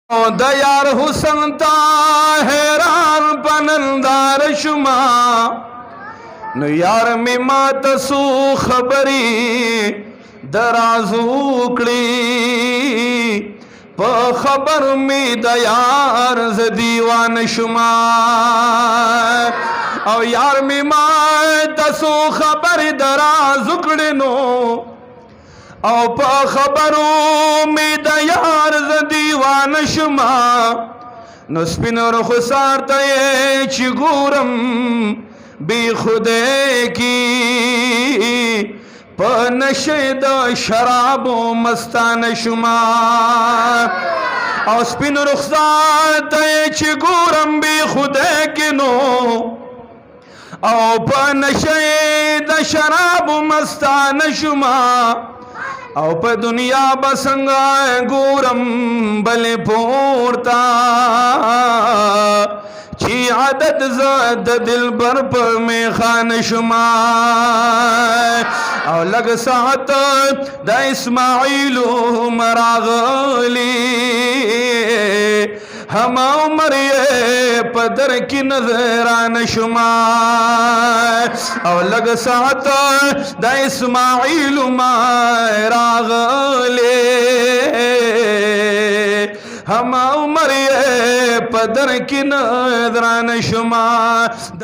दयार हुसन ता हैरान पनंदार शुमा न यार में मात सू खबरी दराजूकड़ी प खबर में दयार ज दीवान शुमा और यार में मात सू खबर दराजूकड़ी नो और प खबरों में दयार ज दीवान शुमा नस्पिन और खुसार तये चिगूरम बी खुदे की पनशेद शराबो मस्तान शुमा और स्पिन रुखसार तये चिगूरम बी खुदे की नो और पनशेद शराबो मस्तान शुमा औ प दुनिया बसंगा गोरम बले पोरता ची आदत ज़द दिल बर पर में खान शुमा और लग सात द इस्माइलो मरागली हम उमर ये पदर की नजरान शुमा और लग सात द इस्माइल रागले हम उमर ये पदर की नजरान शुमा।